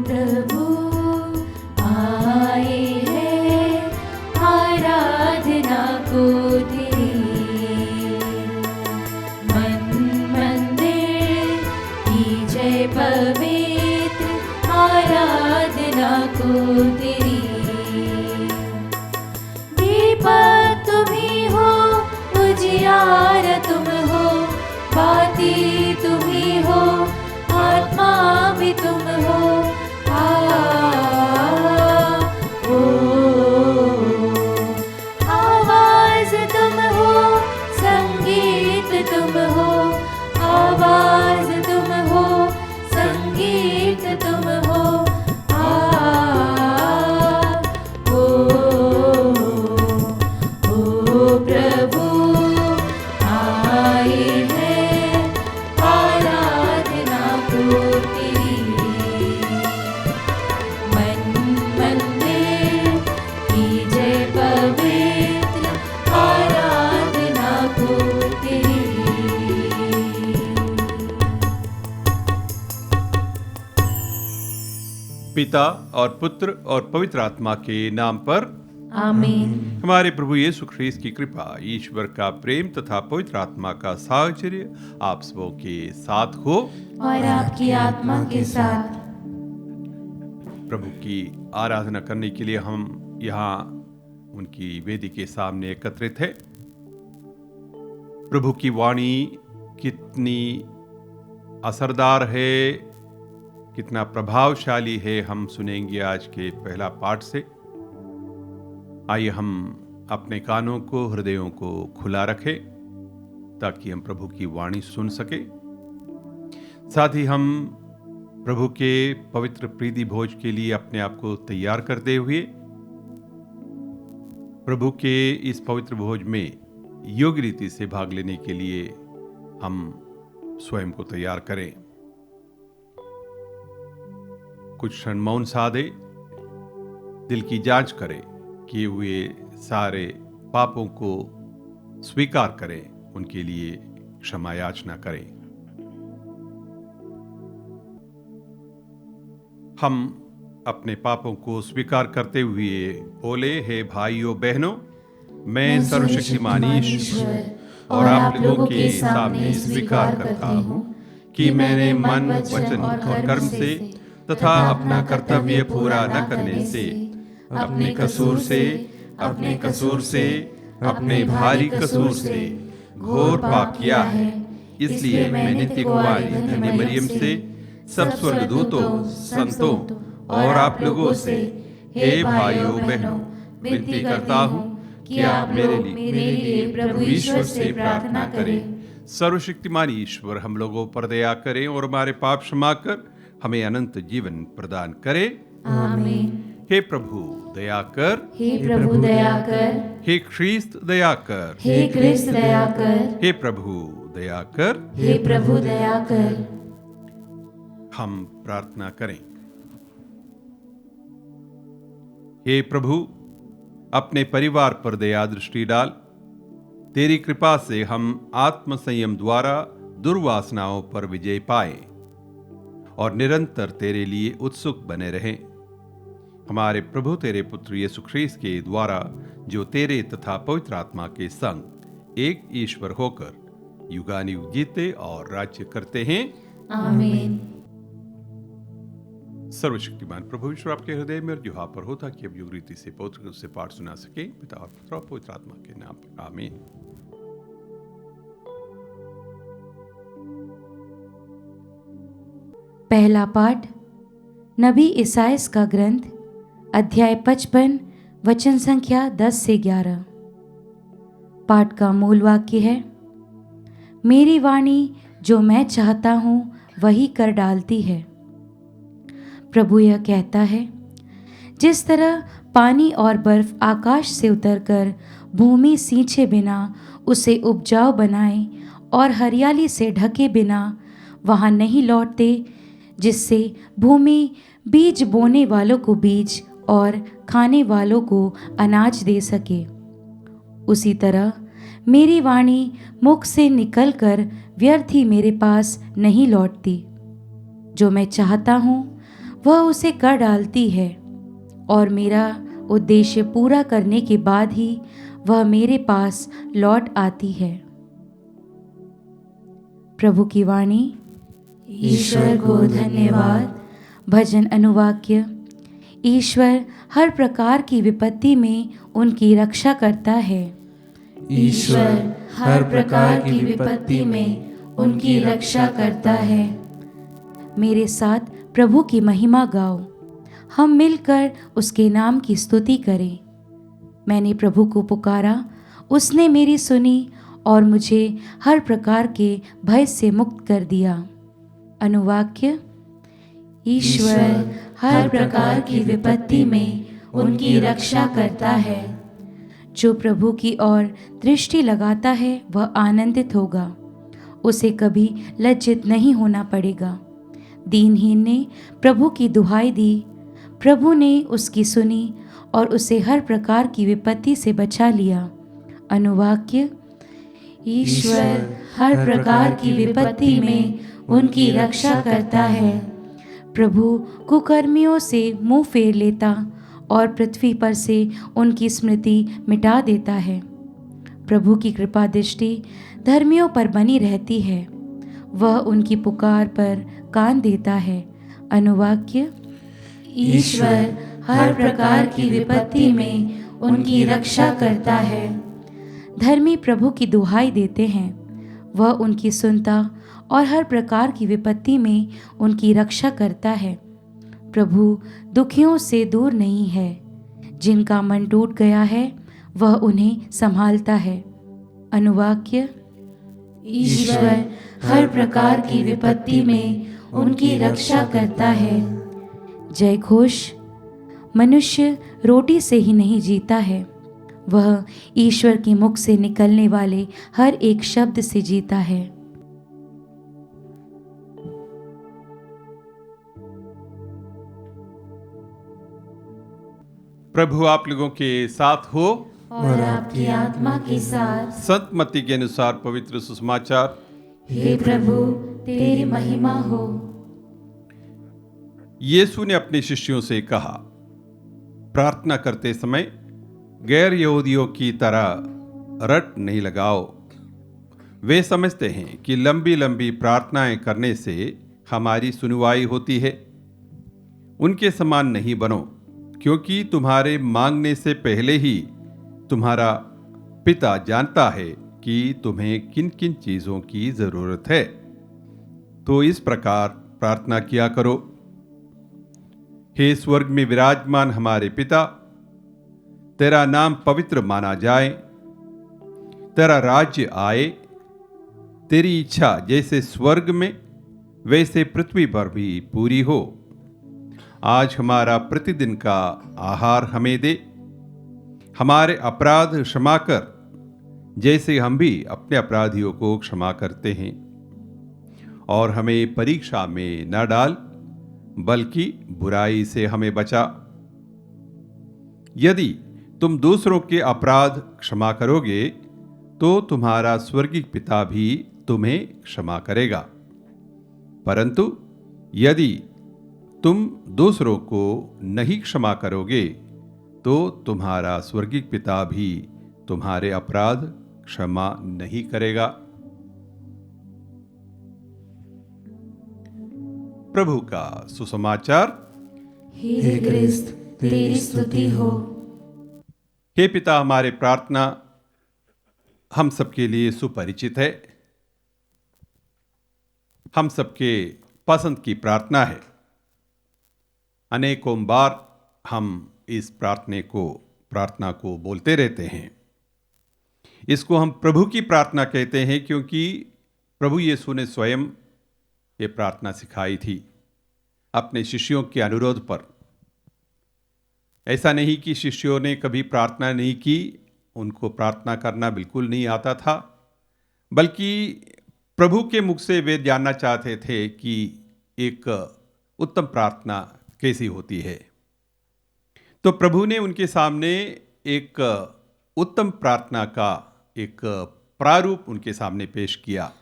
प्रभु आए हैं आराधना को तेरी, मन मंदिर की जय पवित्र आराधना को तेरी। दीपक तुम ही हो, उजियार तुम हो, बाती तुम ही हो, आत्मा भी तुम हो। ओ आवाज तुम हो, संगीत तुम हो, आवाज तुम हो, संगीत तुम हो। ओ प्रभु आए हैं आराधना को तेरी, मन मंदिर की जय पवित्र आराधना को तेरी। पिता और पुत्र और पवित्र आत्मा के नाम पर आमीन। हमारे प्रभु यीशु ख्रीस्त की कृपा, ईश्वर का प्रेम तथा पवित्र आत्मा का साहचर्य आप सबों के साथ हो और आपकी आत्मा के साथ। प्रभु की आराधना करने के लिए हम यहाँ उनकी वेदी के सामने एकत्रित हैं। प्रभु की वाणी कितनी असरदार है, कितना प्रभावशाली है, हम सुनेंगे आज के पहला पाठ से। आइए हम अपने कानों को, हृदयों को खुला रखें ताकि हम प्रभु की वाणी सुन सके। साथ ही हम प्रभु के पवित्र प्रीति भोज के लिए अपने आप को तैयार करते हुए प्रभु के इस पवित्र भोज में योग्य रीति से भाग लेने के लिए हम स्वयं को तैयार करें। कुछ क्षण मौन साधे, दिल की जांच करें, किए हुए सारे पापों को स्वीकार करें, उनके लिए क्षमा याचना करें। हम अपने पापों को स्वीकार करते हुए बोले, हे भाइयों बहनों, मैं सर्वशक्तिमान ईश्वर और आप लोगों के सामने स्वीकार करता हूँ कि मैंने मन, वचन और कर्म से तथा अपना कर्तव्य पूरा न करने से अपने कसूर से अपने भारी कसूर से घोर पाप किया है। इसलिए मैं नित्य कुमारी धन्य मरियम से, सब स्वर्गदूतों, संतों और आप लोगों से, हे भाइयों बहनों, विनती करता हूँ कि आप मेरे लिए प्रभु ईश्वर से प्रार्थना करें। सर्वशक्तिमान ईश्वर हम लोगों पर दया करें और हमारे पाप क्षमा कर हमें अनंत जीवन प्रदान करे। आमीन। हे प्रभु दया कर, हे प्रभु दया कर, हे ख्रीस्त दया कर, हे क्रिस्त दया कर, हे प्रभु दया कर। हे प्रभु दया कर। हम प्रार्थना करें। हे प्रभु, अपने परिवार पर दया दृष्टि डाल। तेरी कृपा से हम आत्म संयम द्वारा दुर्वासनाओं पर विजय पाए और निरंतर तेरे लिए उत्सुक बने रहें। हमारे प्रभु तेरे पुत्र यीशु ख्रीस्त के द्वारा, जो तेरे तथा पवित्र आत्मा के संग एक ईश्वर होकर युगानुयुग जीते और राज्य करते हैं। आमीन। सर्वशक्तिमान प्रभु ईश्वर आपके हृदय में और जुहा पर हो, ताकि अब युग रीति से पवित्र से पाठ सुना सके। पिता और पुत्र और पवित्र आत्मा के नाम पर आमीन। पहला पाठ नबी इसायास का ग्रंथ, अध्याय 55, वचन संख्या 10 से 11। पाठ का मूल वाक्य है, मेरी वाणी जो मैं चाहता हूँ वही कर डालती है। प्रभु यह कहता है, जिस तरह पानी और बर्फ आकाश से उतरकर भूमि सींचे बिना उसे उपजाऊ बनाए और हरियाली से ढके बिना वहाँ नहीं लौटते, जिससे भूमि बीज बोने वालों को बीज और खाने वालों को अनाज दे सके, उसी तरह मेरी वाणी मुख से निकलकर व्यर्थ ही मेरे पास नहीं लौटती। जो मैं चाहता हूँ वह उसे कर डालती है और मेरा उद्देश्य पूरा करने के बाद ही वह मेरे पास लौट आती है। प्रभु की वाणी। ईश्वर को धन्यवाद। भजन अनुवाक्य। ईश्वर हर प्रकार की विपत्ति में उनकी रक्षा करता है। ईश्वर हर प्रकार की विपत्ति में उनकी रक्षा करता है। मेरे साथ प्रभु की महिमा गाओ। हम मिलकर उसके नाम की स्तुति करें। मैंने प्रभु को पुकारा, उसने मेरी सुनी और मुझे हर प्रकार के भय से मुक्त कर दिया। अनुवाक्य। ईश्वर हर प्रकार की विपत्ति में उनकी रक्षा करता है। जो प्रभु की ओर दृष्टि लगाता है वह आनंदित होगा, उसे कभी लज्जित नहीं होना पड़ेगा। दीनहीन ने प्रभु की दुहाई दी, प्रभु ने उसकी सुनी और उसे हर प्रकार की विपत्ति से बचा लिया। अनुवाक्य। ईश्वर हर प्रकार की विपत्ति में उनकी रक्षा करता है। प्रभु कुकर्मियों से मुंह फेर लेता और पृथ्वी पर से उनकी स्मृति मिटा देता है। प्रभु की कृपा दृष्टि धर्मियों पर बनी रहती है, वह उनकी पुकार पर कान देता है। अनुवाक्य। ईश्वर हर प्रकार की विपत्ति में उनकी रक्षा करता है। धर्मी प्रभु की दुहाई देते हैं, वह उनकी सुनता और हर प्रकार की विपत्ति में उनकी रक्षा करता है। प्रभु दुखियों से दूर नहीं है, जिनका मन टूट गया है वह उन्हें संभालता है। अनुवाक्य। ईश्वर हर प्रकार की विपत्ति में उनकी रक्षा करता है। जय घोष। मनुष्य रोटी से ही नहीं जीता है, वह ईश्वर के मुख से निकलने वाले हर एक शब्द से जीता है। प्रभु आप लोगों के साथ हो और आपकी आत्मा के साथ। संत मत्ती के अनुसार पवित्र सुसमाचार। हे प्रभु तेरी महिमा हो। यीशु ने अपने शिष्यों से कहा, प्रार्थना करते समय गैर यहूदियों की तरह रट नहीं लगाओ। वे समझते हैं कि लंबी लंबी प्रार्थनाएं करने से हमारी सुनवाई होती है। उनके समान नहीं बनो, क्योंकि तुम्हारे मांगने से पहले ही तुम्हारा पिता जानता है कि तुम्हें किन किन चीजों की जरूरत है। तो इस प्रकार प्रार्थना किया करो। हे स्वर्ग में विराजमान हमारे पिता, तेरा नाम पवित्र माना जाए, तेरा राज्य आए, तेरी इच्छा जैसे स्वर्ग में वैसे पृथ्वी पर भी पूरी हो। आज हमारा प्रतिदिन का आहार हमें दे, हमारे अपराध क्षमा कर जैसे हम भी अपने अपराधियों को क्षमा करते हैं, और हमें परीक्षा में न डाल बल्कि बुराई से हमें बचा। यदि तुम दूसरों के अपराध क्षमा करोगे तो तुम्हारा स्वर्गीय पिता भी तुम्हें क्षमा करेगा, परंतु यदि तुम दूसरों को नहीं क्षमा करोगे तो तुम्हारा स्वर्गीय पिता भी तुम्हारे अपराध क्षमा नहीं करेगा। प्रभु का सुसमाचार। हे क्रिस्त तेरी स्तुति हो। हे पिता, हमारे प्रार्थना हम सबके लिए सुपरिचित है, हम सबके पसंद की प्रार्थना है। अनेकों बार हम इस प्रार्थना को बोलते रहते हैं। इसको हम प्रभु की प्रार्थना कहते हैं, क्योंकि प्रभु यीशु ने स्वयं ये प्रार्थना सिखाई थी अपने शिष्यों के अनुरोध पर। ऐसा नहीं कि शिष्यों ने कभी प्रार्थना नहीं की, उनको प्रार्थना करना बिल्कुल नहीं आता था, बल्कि प्रभु के मुख से वे जानना चाहते थे कि एक उत्तम प्रार्थना कैसी होती है। तो प्रभु ने उनके सामने एक उत्तम प्रार्थना का एक प्रारूप उनके सामने पेश किया।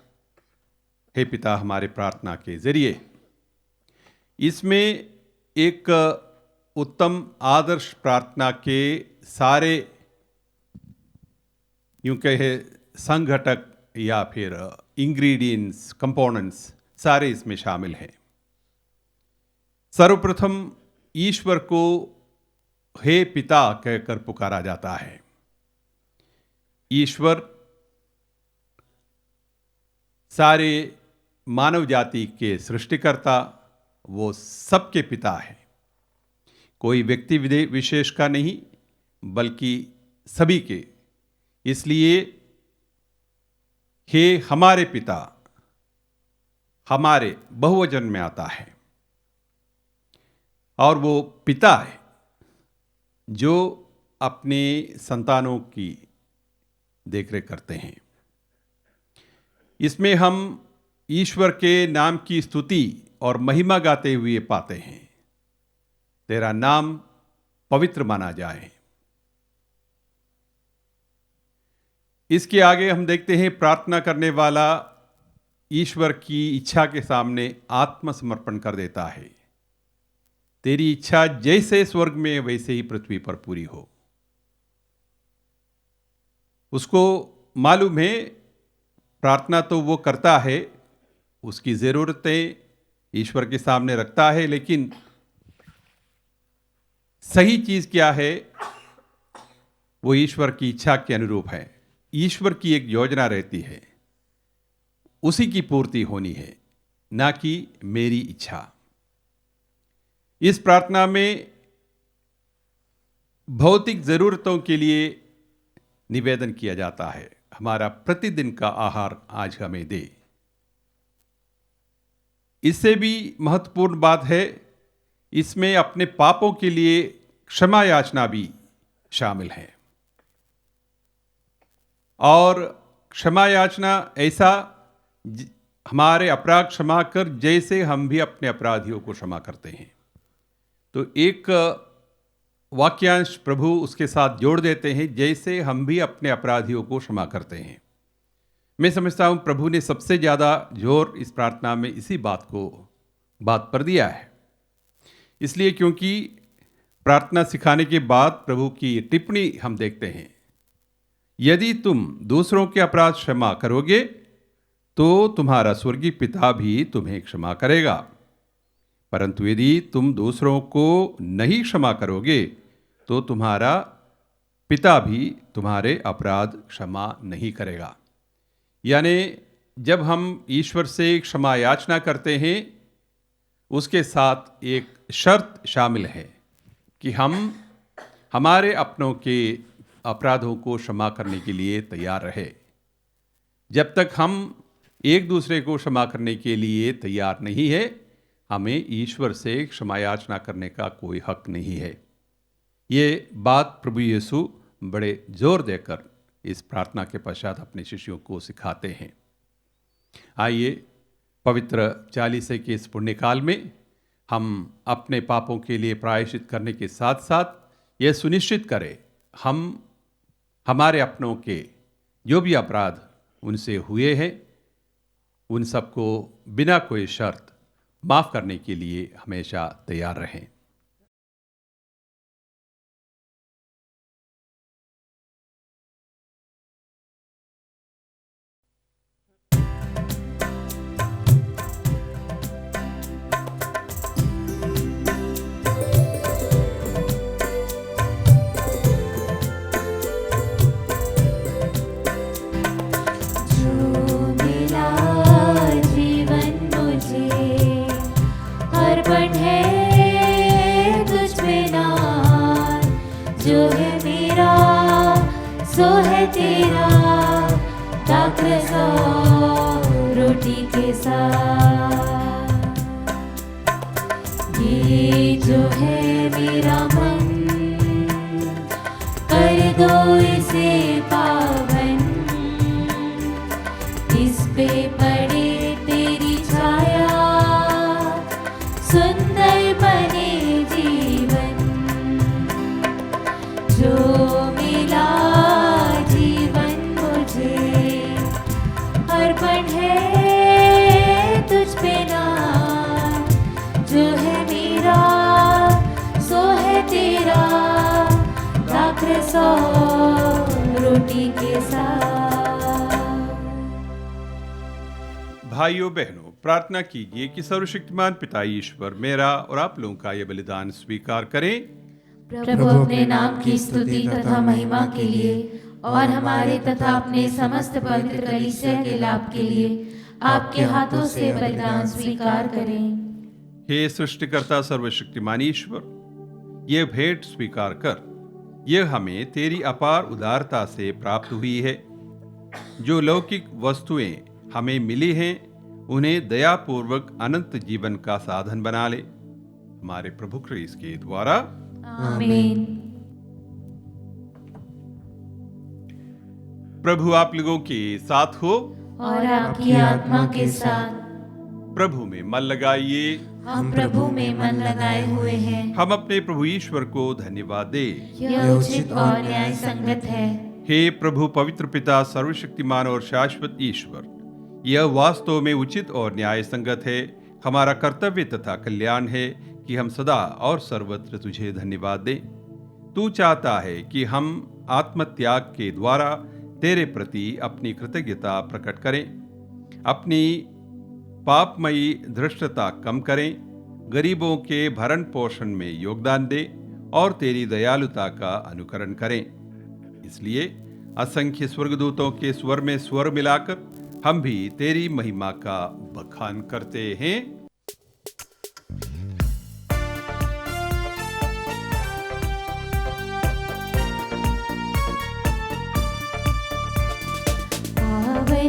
हे पिता, हमारे प्रार्थना के जरिए इसमें एक उत्तम आदर्श प्रार्थना के सारे यूं कहे संघटक या फिर इंग्रेडिएंट्स, कंपोनेंट्स सारे इसमें शामिल हैं। सर्वप्रथम ईश्वर को हे पिता कहकर पुकारा जाता है। ईश्वर सारे मानव जाति के सृष्टिकर्ता, वो सबके पिता है। कोई व्यक्ति विशेष का नहीं बल्कि सभी के। इसलिए हे हमारे पिता हमारे बहुवचन में आता है, और वो पिता है जो अपने संतानों की देखरेख करते हैं। इसमें हम ईश्वर के नाम की स्तुति और महिमा गाते हुए पाते हैं, तेरा नाम पवित्र माना जाए। इसके आगे हम देखते हैं प्रार्थना करने वाला ईश्वर की इच्छा के सामने आत्मसमर्पण कर देता है। तेरी इच्छा जैसे स्वर्ग में वैसे ही पृथ्वी पर पूरी हो। उसको मालूम है प्रार्थना तो वो करता है, उसकी ज़रूरतें ईश्वर के सामने रखता है, लेकिन सही चीज़ क्या है वो ईश्वर की इच्छा के अनुरूप है। ईश्वर की एक योजना रहती है, उसी की पूर्ति होनी है, ना कि मेरी इच्छा। इस प्रार्थना में भौतिक ज़रूरतों के लिए निवेदन किया जाता है, हमारा प्रतिदिन का आहार आज हमें दे। इससे भी महत्वपूर्ण बात है, इसमें अपने पापों के लिए क्षमा याचना भी शामिल है। और क्षमा याचना ऐसा हमारे अपराध क्षमा कर जैसे हम भी अपने अपराधियों को क्षमा करते हैं। तो एक वाक्यांश प्रभु उसके साथ जोड़ देते हैं, जैसे हम भी अपने अपराधियों को क्षमा करते हैं। मैं समझता हूँ प्रभु ने सबसे ज़्यादा जोर इस प्रार्थना में इसी बात पर दिया है। इसलिए क्योंकि प्रार्थना सिखाने के बाद प्रभु की टिप्पणी हम देखते हैं, यदि तुम दूसरों के अपराध क्षमा करोगे तो तुम्हारा स्वर्गीय पिता भी तुम्हें क्षमा करेगा, परंतु यदि तुम दूसरों को नहीं क्षमा करोगे तो तुम्हारा पिता भी तुम्हारे अपराध क्षमा नहीं करेगा। यानी जब हम ईश्वर से क्षमा याचना करते हैं, उसके साथ एक शर्त शामिल है कि हम हमारे अपनों के अपराधों को क्षमा करने के लिए तैयार रहे। जब तक हम एक दूसरे को क्षमा करने के लिए तैयार नहीं है, हमें ईश्वर से क्षमा याचना करने का कोई हक नहीं है। ये बात प्रभु यीशु बड़े जोर देकर इस प्रार्थना के पश्चात अपने शिष्यों को सिखाते हैं। आइए पवित्र चालीसे के इस पुण्यकाल में हम अपने पापों के लिए प्रायश्चित करने के साथ साथ यह सुनिश्चित करें हम हमारे अपनों के जो भी अपराध उनसे हुए हैं उन सबको बिना कोई शर्त माफ़ करने के लिए हमेशा तैयार रहें। सो है तेरा दाखरस रोटी के साथ। ये जो है मेरा मन, कर दो इसे पावन। इस पे पड़े तेरी छाया, सुंदर बने जीवन। जो मिला अर्पण है तुझ पे नाम, जो है मेरा सौ रोटी के साथ। भाइयों बहनों, प्रार्थना कीजिए कि सर्वशक्तिमान पिता ईश्वर मेरा और आप लोगों का यह बलिदान स्वीकार करें। प्रभु अपने नाम की स्तुति तथा महिमा के लिए और हमारे तथा अपने समस्त पवित्र कलीसिया के लाभ के लिए आपके हाथों से बलिदान स्वीकार करें। हे सृष्टिकर्ता सर्वशक्तिमान ईश्वर, यह भेंट स्वीकार कर। यह हमें तेरी अपार उदारता से प्राप्त हुई है। जो लौकिक वस्तुएं हमें मिली हैं, उन्हें दयापूर्वक अनंत जीवन का साधन बना ले, हमारे प्रभु क्रिस्त के द्वारा। आमीन। प्रभु आप लोगों के साथ हो और आपकी आत्मा के साथ। प्रभु में मन लगाइए। हम प्रभु में मन लगाए हुए हैं। हम अपने प्रभु ईश्वर को धन्यवाद दे। यह उचित और न्याय संगत है। हे प्रभु पवित्र पिता सर्वशक्तिमान और शाश्वत ईश्वर, यह वास्तव में उचित और न्याय संगत है। हमारा कर्तव्य तथा कल्याण है कि हम सदा और सर्वत्र तुझे धन्यवाद दें। तू चाहता है कि हम आत्मत्याग के द्वारा तेरे प्रति अपनी कृतज्ञता प्रकट करें, अपनी पापमयी धृष्टता कम करें, गरीबों के भरण पोषण में योगदान दें और तेरी दयालुता का अनुकरण करें। इसलिए असंख्य स्वर्गदूतों के स्वर में स्वर मिलाकर हम भी तेरी महिमा का बखान करते हैं।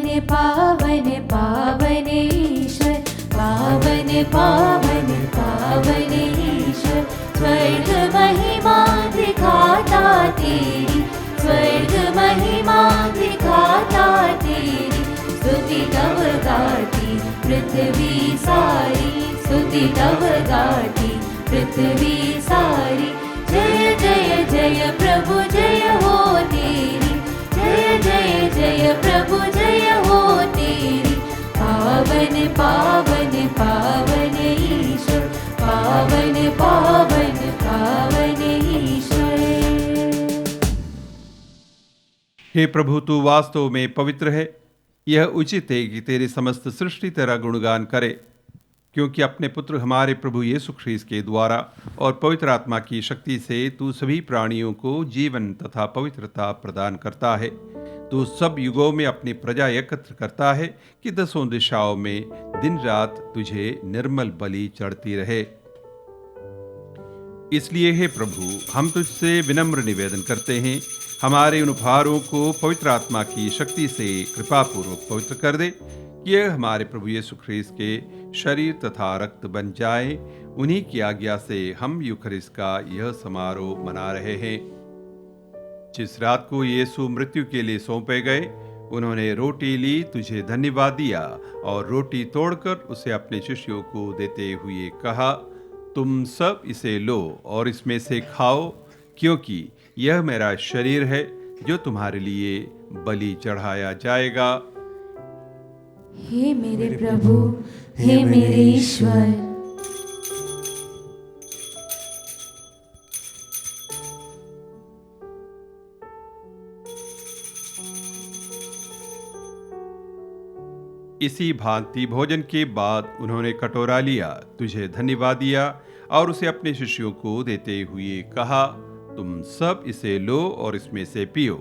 पावन पावन पावन ईश्वर, पावन पावन पावन ईश्वर, स्वर्ग महिमा दिखाता तेरी, स्वर्ग महिमा दिखाता तेरी, स्तुति तव गाती पृथ्वी सारी, स्तुति तव गाती पृथ्वी सारी। जय जय जय प्रभु जय हो तेरी, जय जय जय प्रभु जय हो तेरी। पावन पावन पावन ईश्वर, पावन पावन पावन ईश्वर। हे प्रभु, तू वास्तव में पवित्र है। यह उचित है कि तेरी समस्त सृष्टि तेरा गुणगान करे, क्योंकि अपने पुत्र हमारे प्रभु यीशु ख्रीस्त के द्वारा और पवित्र आत्मा की शक्ति से तू सभी प्राणियों को जीवन तथा पवित्रता प्रदान करता है। तू सब युगों में अपनी प्रजा एकत्र करता है कि दसों दिशाओं में दिन रात तुझे निर्मल बलि चढ़ती रहे। इसलिए हे प्रभु, हम तुझसे विनम्र निवेदन करते हैं, हमारे उन उपहारों को पवित्र आत्मा की शक्ति से कृपापूर्वक पवित्र कर दे, कि यह हमारे प्रभु यीशु ख्रीस्त के शरीर तथा रक्त बन जाए। उन्हीं की आज्ञा से हम यूखरिस्त का यह समारोह मना रहे हैं। जिस रात को यीशु मृत्यु के लिए सौंपे गए, उन्होंने रोटी ली, तुझे धन्यवाद दिया और रोटी तोड़कर उसे अपने शिष्यों को देते हुए कहा, तुम सब इसे लो और इसमें से खाओ, क्योंकि यह मेरा शरीर है जो तुम्हारे लिए बलि चढ़ाया जाएगा। हे मेरे प्रभु, हे मेरे ईश्वर। इसी भांति भोजन के बाद उन्होंने कटोरा लिया, तुझे धन्यवाद दिया और उसे अपने शिष्यों को देते हुए कहा, तुम सब इसे लो और इसमें से पियो,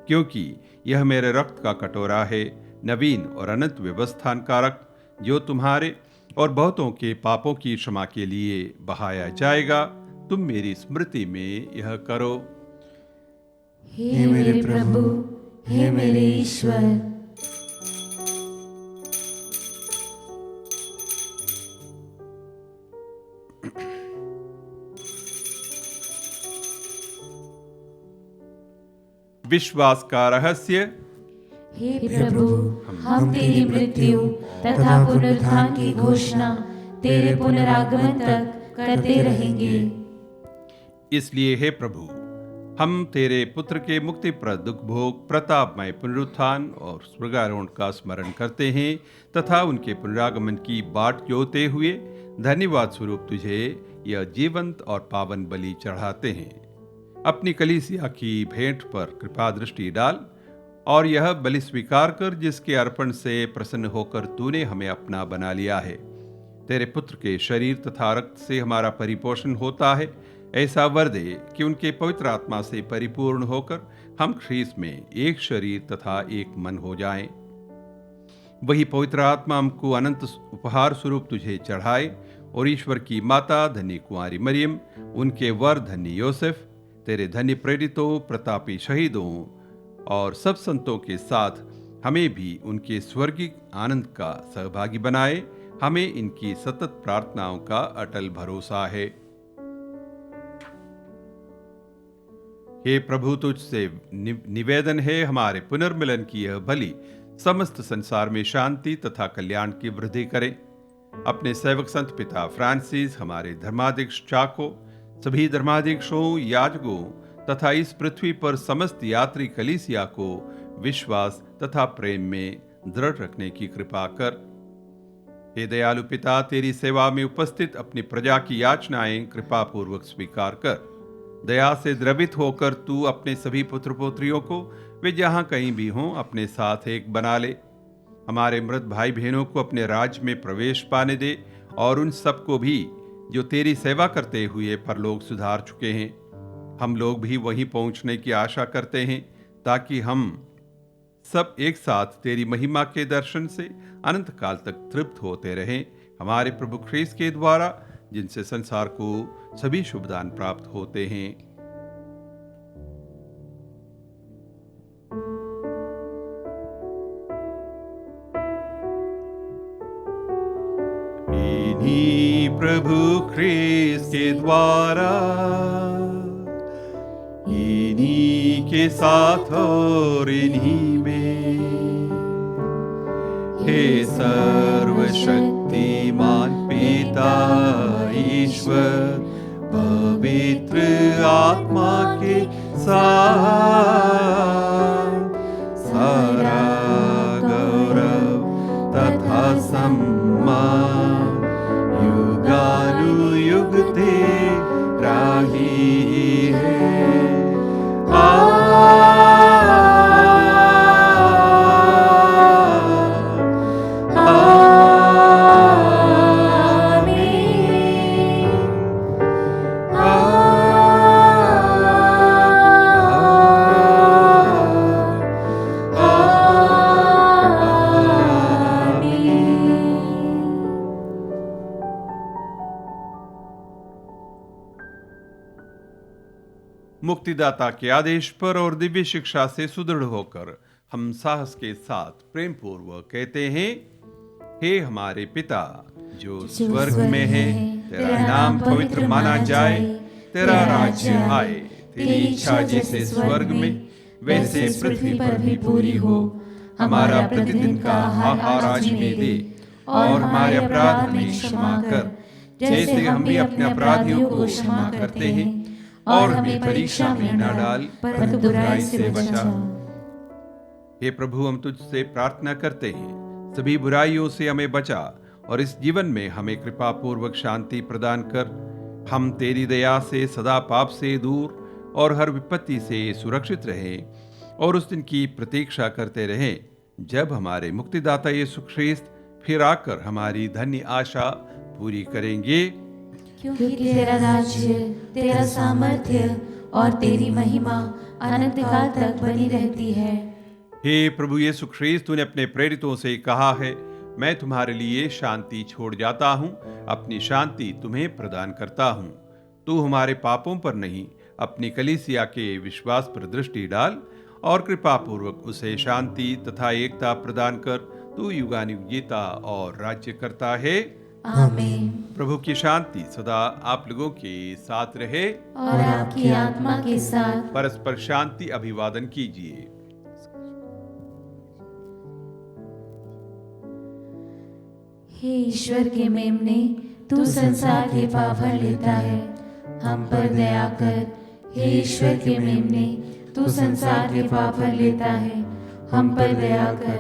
क्योंकि यह मेरे रक्त का कटोरा है, नवीन और अनंत व्यवस्थान का रक्त, जो तुम्हारे और बहुतों के पापों की क्षमा के लिए बहाया जाएगा। तुम मेरी स्मृति में यह करो। हे मेरे प्रभु, हे मेरे ईश्वर। विश्वास का रहस्य। हे प्रभु, हम तेरी मृत्यु तथा पुनरुत्थान की घोषणा तेरे पुनरागमन तक करते रहेंगे। इसलिए हे प्रभु, हम तेरे पुत्र के मुक्तिप्रद दुख भोग, प्रतापमय पुनरुत्थान और स्वर्गारोहण का स्मरण करते हैं तथा उनके पुनरागमन की बाट जोते हुए धन्यवाद स्वरूप तुझे यह जीवंत और पावन बलि चढ़ाते हैं। अपनी कलीसिया की भेंट पर कृपा दृष्टि डाल और यह बलि स्वीकार कर जिसके अर्पण से प्रसन्न होकर तूने हमें अपना बना लिया है। तेरे पुत्र के शरीर तथा रक्त से हमारा परिपोषण होता है। ऐसा वर दे कि उनके पवित्र आत्मा से परिपूर्ण होकर हम ख्रीस्त में एक शरीर तथा एक मन हो जाएं। वही पवित्र आत्मा हमको अनंत उपहार स्वरूप तुझे चढ़ाए और ईश्वर की माता धन्य कुंवारी मरियम, उनके वर धन्य योसेफ, तेरे धन्य प्रेरितों, प्रतापी शहीदों और सब संतों के साथ हमें भी उनके स्वर्गीय आनंद का सहभागी बनाए। हमें इनकी सतत प्रार्थनाओं का अटल भरोसा है। हे प्रभु, तुझसे निवेदन है, हमारे पुनर्मिलन की यह बलि समस्त संसार में शांति तथा कल्याण की वृद्धि करें। अपने सेवक संत पिता फ्रांसिस, हमारे धर्माध्यक्ष चाको, सभी धर्माध्यक्षों, याजकों तथा इस पृथ्वी पर समस्त यात्री कलीसिया को विश्वास तथा प्रेम में दृढ़ रखने की कृपा कर। हे दयालु पिता, तेरी सेवा में उपस्थित अपनी प्रजा की याचनाएं कृपा पूर्वक स्वीकार कर। दया से द्रवित होकर तू अपने सभी पुत्र पुत्रियों को वे जहां कहीं भी हों अपने साथ एक बना ले। हमारे मृत भाई बहनों को अपने राज्य में प्रवेश पाने दे और उन सबको भी जो तेरी सेवा करते हुए परलोक सुधार चुके हैं। हम लोग भी वहीं पहुंचने की आशा करते हैं ताकि हम सब एक साथ तेरी महिमा के दर्शन से अनंत काल तक तृप्त होते रहें। हमारे प्रभु ख्रीस्त के द्वारा, जिनसे संसार को सभी शुभदान प्राप्त होते हैं। इन्हीं प्रभु ख्रीस्त के द्वारा, इन्हीं के साथ और इन्हीं में, हे सर्वशक्तिमान पिता ईश्वर, पवित्र आत्मा के साथ सारा गौरव तथा सम्मान युगानुयुग तेरा ही है। मुक्तिदाता के आदेश पर और दिव्य शिक्षा से सुदृढ़ होकर हम साहस के साथ प्रेम पूर्वक कहते हैं, हे हमारे पिता जो स्वर्ग में है, तेरा नाम पवित्र माना जाए, तेरा राज्य आए, तेरी इच्छा जैसे स्वर्ग में वैसे पृथ्वी पर भी पूरी हो। हमारा प्रतिदिन का आहार आज हमें दे और हमारे अपराध हमें क्षमा कर, जैसे हम भी अपने अपराधियों को क्षमा करते हैं, और हमें परीक्षा में न डाल परंतु बुराई से बचा। हे प्रभु, हम तुझसे प्रार्थना करते हैं, सभी बुराइयों से हमें बचा और इस जीवन में हमें कृपा पूर्वक शांति प्रदान कर। हम तेरी दया से सदा पाप से दूर और हर विपत्ति से सुरक्षित रहें और उस दिन की प्रतीक्षा करते रहें जब हमारे मुक्तिदाता यीशु ख्रीस्त फिर आकर हमारी धन्य आशा पूरी करेंगे। क्योंकि तेरा राज्य, तेरा सामर्थ्य और तेरी महिमा अनंत काल तक बनी रहती है। हे प्रभु यीशु ख्रीस्त, तूने अपने प्रेरितों से कहा है, मैं तुम्हारे लिए शांति छोड़ जाता हूँ, अपनी शांति तुम्हें प्रदान करता हूँ। तू हमारे पापों पर नहीं, अपनी कलीसिया के विश्वास पर दृष्टि डाल और कृपा पूर्वक उसे शांति तथा एकता प्रदान कर। तू युगानुयुग जीता और राज्य करता है। आमीन। प्रभु की शांति सदा आप लोगों के साथ रहे और आपकी आत्मा के साथ। परस्पर शांति अभिवादन कीजिए। हे ईश्वर के मेमने, तू संसार के पाप हर लेता है, हम पर दया कर। हे ईश्वर के मेमने, तू संसार के पाप हर लेता है, हम पर दया कर।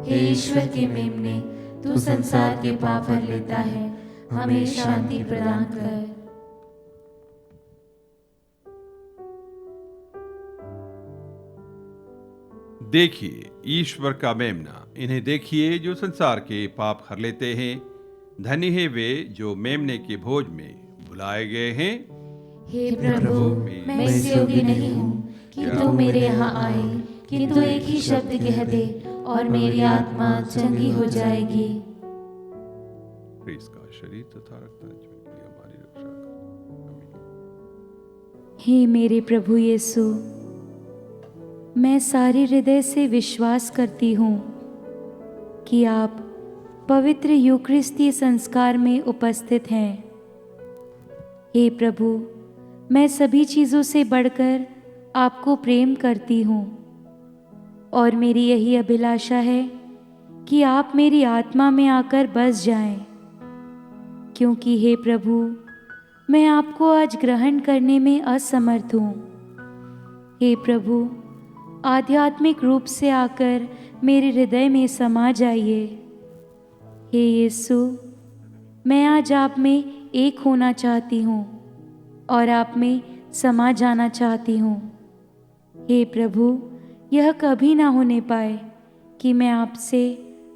हे ईश्वर के मेमने, तू संसार के पाप हर लेता है, हमें शांति प्रदान कर। देखिए ईश्वर का मेमना, इन्हें देखिए जो संसार के पाप हर लेते हैं। धन्य है वे जो मेमने के भोज में बुलाए गए हैं। हे प्रभु, मैं इस योग्य नहीं हूँ कि तू मेरे यहाँ आए, किंतु एक ही शब्द कह दे और मेरी आत्मा चंगी हो जाएगी। इसका शरीर तथा रक्त हमारी रक्षा कर। हे मेरे प्रभु यीशु, मैं सारे हृदय से विश्वास करती हूँ कि आप पवित्र यूकरिस्ती संस्कार में उपस्थित हैं। हे प्रभु, मैं सभी चीज़ों से बढ़कर आपको प्रेम करती हूँ और मेरी यही अभिलाषा है कि आप मेरी आत्मा में आकर बस जाएं, क्योंकि हे प्रभु, मैं आपको आज ग्रहण करने में असमर्थ हूँ। हे प्रभु, आध्यात्मिक रूप से आकर मेरे हृदय में समा जाइए। हे यीशु, मैं आज आप में एक होना चाहती हूँ और आप में समा जाना चाहती हूँ। हे प्रभु, यह कभी ना होने पाए कि मैं आपसे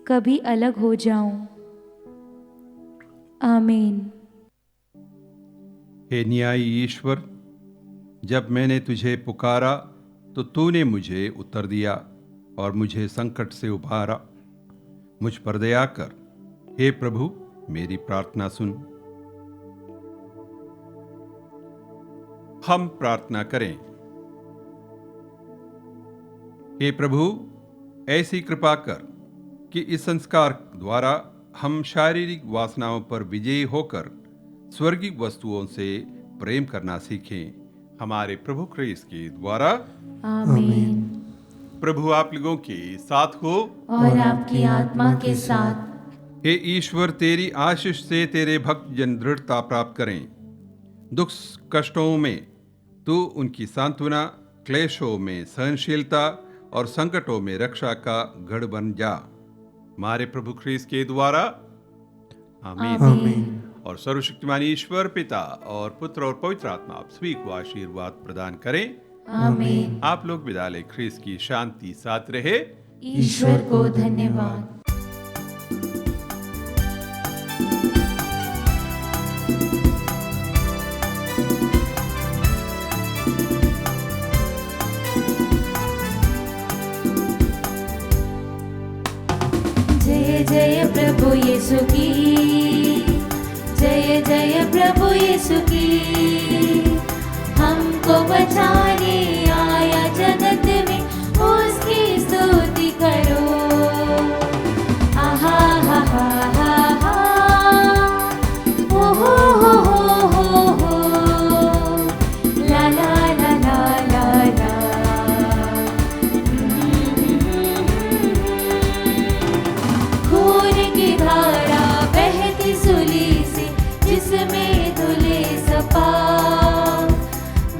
कभी अलग हो जाऊं। आमीन। हे न्यायी ईश्वर, जब मैंने तुझे पुकारा तो तूने मुझे उत्तर दिया और मुझे संकट से उबारा। मुझ पर दया कर हे प्रभु, मेरी प्रार्थना सुन। हम प्रार्थना करें। हे प्रभु, ऐसी कृपा कर कि इस संस्कार द्वारा हम शारीरिक वासनाओं पर विजयी होकर स्वर्गीय वस्तुओं से प्रेम करना सीखें। हमारे प्रभु क्रिस्त के द्वारा। आमीन। प्रभु आप लोगों के साथ हो और आपकी आत्मा के साथ। हे ईश्वर, तेरी आशीष से तेरे भक्त जन दृढ़ता प्राप्त करें। दुख कष्टों में तू उनकी सांत्वना, क्लेशों में सहनशीलता और संकटों में रक्षा का गढ़ बन जा। हमारे प्रभु ख्रीस्त के द्वारा। आमीन। आमीन। और सर्वशक्तिमान ईश्वर पिता और पुत्र और पवित्र आत्मा आप सभी को आशीर्वाद प्रदान करें। आमीन। आप लोग विदा लें। ख्रीस्त की शांति साथ रहे। ईश्वर को धन्यवाद। जय जय प्रभु यीशु की, जय जय प्रभु यीशु की। हमको बचाने आया जगत में, उसकी स्तुति करो। आहा हा हा हा हा, ओ हो, ला ला ला ला ला ला। खून की धारा बहती सूली से, जिसमें धुले सपा।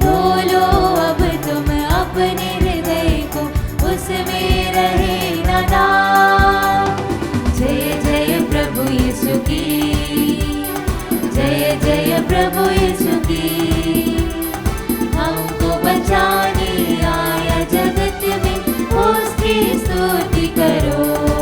बोलो अब तुम अपने हृदय को, उसमें रहे ना नाम। जय जय प्रभु यीशु की, जय जय प्रभु यीशु की। हमको बचाने आया जगत में, उसकी स्तुति करो।